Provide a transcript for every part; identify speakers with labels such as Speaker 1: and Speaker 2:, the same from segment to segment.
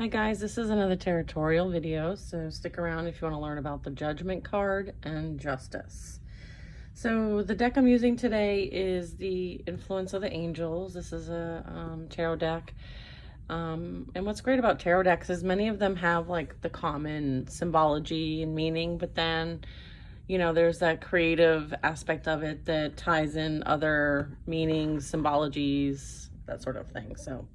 Speaker 1: Hi guys, this is another Tarotorial video, so stick around if you want to learn about the Judgment card and Justice. So the deck I'm using today is the Influence of the Angels. This is a tarot deck. And what's great about tarot decks is many of them have like the common symbology and meaning, but then, you know, there's that creative aspect of it that ties in other meanings, symbologies, that sort of thing. So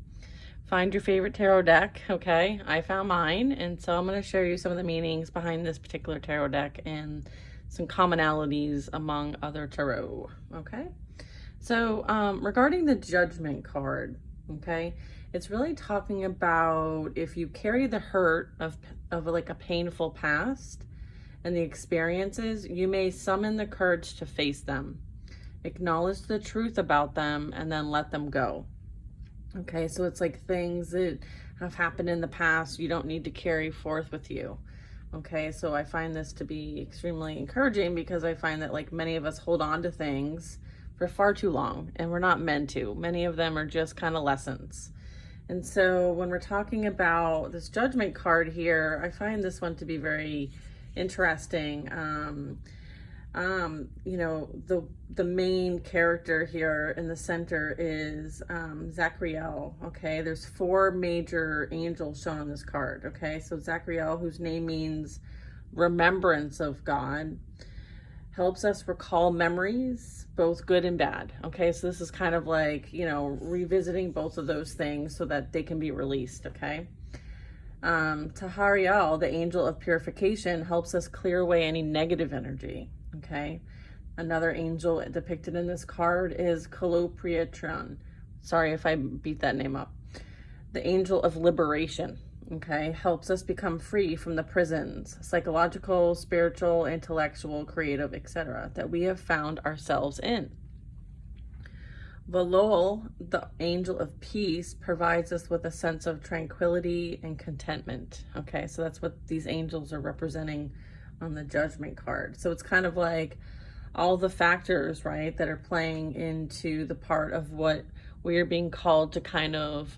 Speaker 1: find your favorite tarot deck, okay? I found mine, and so I'm going to show you some of the meanings behind this particular tarot deck and some commonalities among other tarot, okay? So regarding the Judgment card, okay, it's really talking about if you carry the hurt of like a painful past and the experiences, you may summon the courage to face them, acknowledge the truth about them, and then let them go. Okay, so it's like things that have happened in the past you don't need to carry forth with you. Okay, so I find this to be extremely encouraging because I find that like many of us hold on to things for far too long and we're not meant to. Many of them are just kind of lessons. And so when we're talking about this Judgment card here, I find this one to be very interesting. You know, the main character here in the center is Zachariel. Okay, there's four major angels shown on this card. Okay, so Zachariel, whose name means remembrance of God, helps us recall memories, both good and bad. Okay, so this is kind of like, you know, revisiting both of those things so that they can be released. Okay. Tarotorial, the angel of purification, helps us clear away any negative energy. Okay, another angel depicted in this card is Tarotorial. Sorry if I beat that name up. The angel of liberation, okay, helps us become free from the prisons, psychological, spiritual, intellectual, creative, etc., that we have found ourselves in. Valol, the angel of peace, provides us with a sense of tranquility and contentment. Okay, so that's what these angels are representing on the Judgment card. So it's kind of like all the factors, right, that are playing into the part of what we are being called to kind of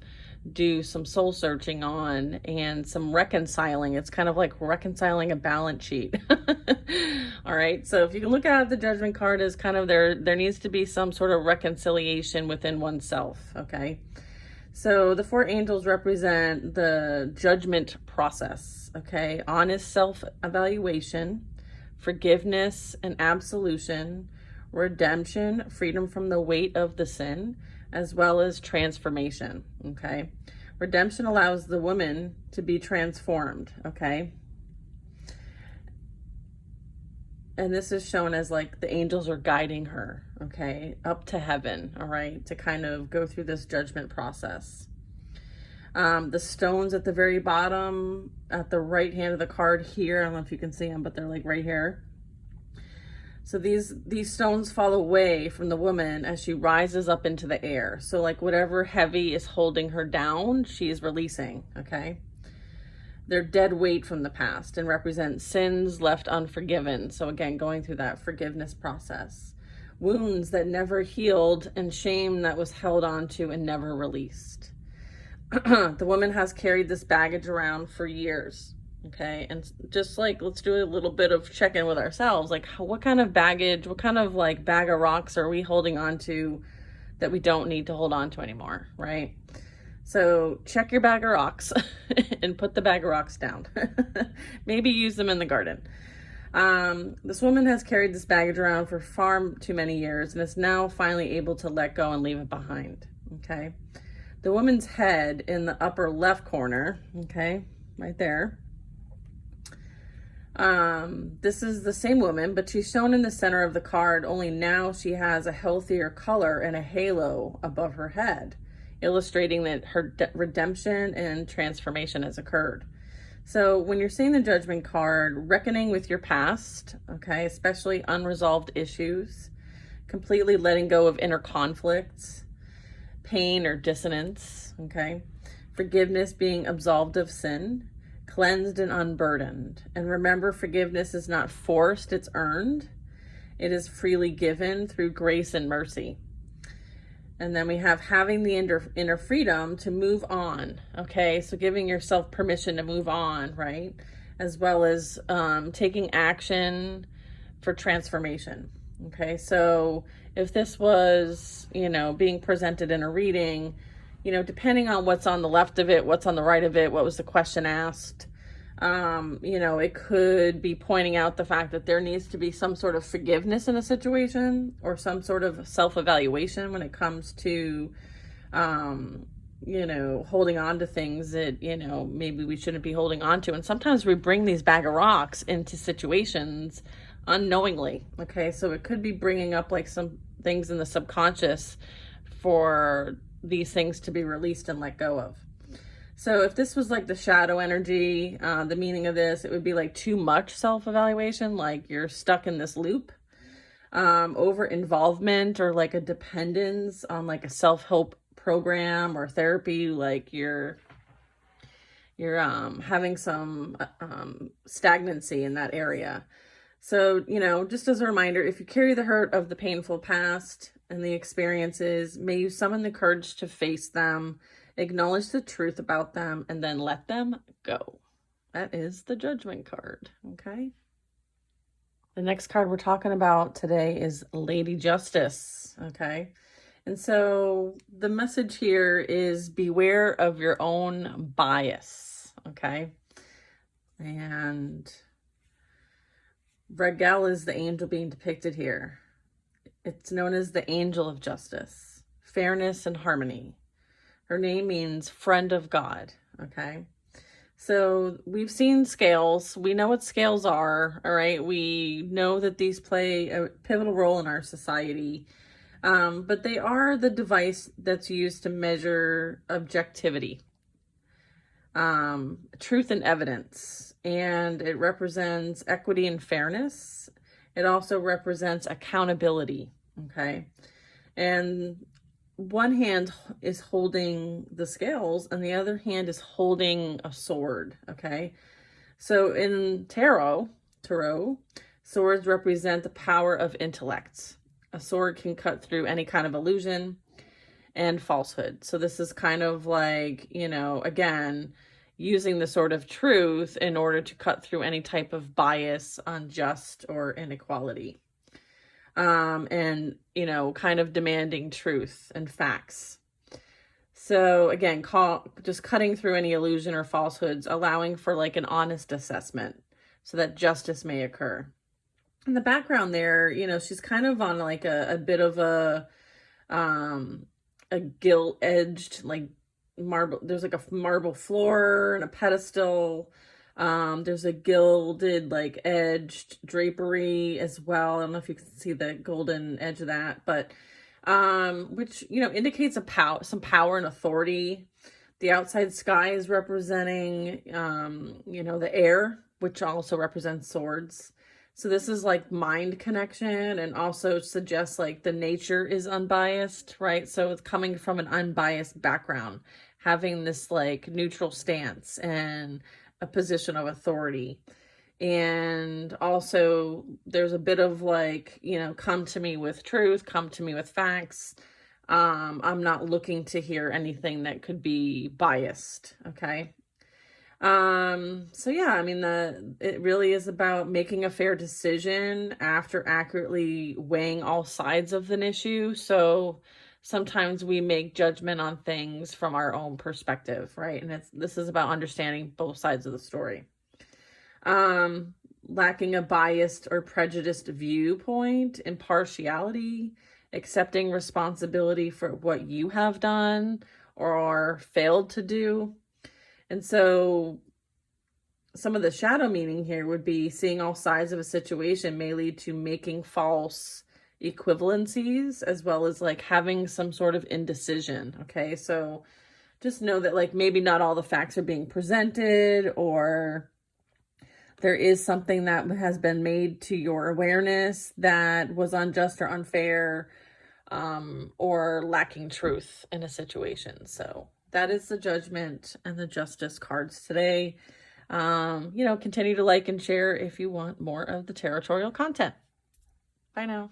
Speaker 1: do some soul searching on and some reconciling. It's kind of like reconciling a balance sheet. All right, so if you can look at the Judgment card as kind of there needs to be some sort of reconciliation within oneself. Okay, so the four angels represent the judgment process. Okay, honest self-evaluation, forgiveness and absolution, redemption, freedom from the weight of the sin, as well as transformation. Okay, redemption allows the woman to be transformed. Okay, and this is shown as like the angels are guiding her, okay, up to heaven, all right, to kind of go through this judgment process. The stones at the very bottom, at the right hand of the card here, I don't know if you can see them, but they're like right here. So these stones fall away from the woman as she rises up into the air. So like whatever heavy is holding her down, she is releasing, okay? They're dead weight from the past and represent sins left unforgiven. So again, going through that forgiveness process. Wounds that never healed and shame that was held onto and never released. The woman has carried this baggage around for years. Okay, and just like, let's do a little bit of check-in with ourselves. Like, what kind of baggage, what kind of like bag of rocks are we holding on to that we don't need to hold on to anymore, right? So check your bag of rocks and put the bag of rocks down. Maybe use them in the garden. This woman has carried this baggage around for far too many years and is now finally able to let go and leave it behind. Okay, the woman's head in the upper left corner, okay, right there. This is the same woman, but she's shown in the center of the card, only now she has a healthier color and a halo above her head, illustrating that her redemption and transformation has occurred. So when you're seeing the Judgment card, reckoning with your past, okay, especially unresolved issues, completely letting go of inner conflicts, pain or dissonance, okay, forgiveness, being absolved of sin, cleansed and unburdened. And remember, forgiveness is not forced, it's earned. It is freely given through grace and mercy. And then we have having the inner freedom to move on. Okay, so giving yourself permission to move on, right? As well as taking action for transformation. Okay, so if this was, being presented in a reading, depending on what's on the left of it, what's on the right of it, what was the question asked, it could be pointing out the fact that there needs to be some sort of forgiveness in a situation or some sort of self-evaluation when it comes to, holding on to things that, maybe we shouldn't be holding on to. And sometimes we bring these bag of rocks into situations unknowingly. Okay, so it could be bringing up like some things in the subconscious for these things to be released and let go of. So if this was like the shadow energy, the meaning of this, it would be like too much self-evaluation, like you're stuck in this loop, over involvement or like a dependence on like a self-help program or therapy, like you're having some stagnancy in that area. So, just as a reminder, if you carry the hurt of the painful past and the experiences, may you summon the courage to face them, acknowledge the truth about them, and then let them go. That is the Judgment card, okay? The next card we're talking about today is Lady Justice, okay? And so the message here is beware of your own bias, okay? And Regal is the angel being depicted here. It's known as the Angel of Justice, Fairness and Harmony. Her name means friend of God, okay? So we've seen scales. We know what scales are, all right? We know that these play a pivotal role in our society, but they are the device that's used to measure objectivity, truth and evidence, and it represents equity and fairness. It also represents accountability, okay? And one hand is holding the scales and the other hand is holding a sword, okay? So in tarot, swords represent the power of intellect. A sword can cut through any kind of illusion and falsehood. So this is kind of like, again, using the sword of truth in order to cut through any type of bias, unjust, or inequality. And, kind of demanding truth and facts. So again, just cutting through any illusion or falsehoods, allowing for like an honest assessment so that justice may occur. In the background there, she's kind of on like a bit of a gilt-edged, like marble. There's like a marble floor and a pedestal. There's a gilded, like edged drapery as well. I don't know if you can see the golden edge of that, but which indicates some power and authority. The outside sky is representing the air, which also represents swords. So this is like mind connection, and also suggests like the nature is unbiased, right? So it's coming from an unbiased background, having this like neutral stance and a position of authority. And also there's a bit of like, come to me with truth, come to me with facts. I'm not looking to hear anything that could be biased, okay? So yeah, I mean, it really is about making a fair decision after accurately weighing all sides of an issue. So sometimes we make judgment on things from our own perspective, right? And this is about understanding both sides of the story. Lacking a biased or prejudiced viewpoint, impartiality, accepting responsibility for what you have done or failed to do. And so some of the shadow meaning here would be seeing all sides of a situation may lead to making false equivalencies, as well as like having some sort of indecision. Okay, so just know that like maybe not all the facts are being presented, or there is something that has been made to your awareness that was unjust or unfair, or lacking truth in a situation. So that is the Judgment and the Justice cards today. Continue to like and share if you want more of the Tarotorial content. Bye now.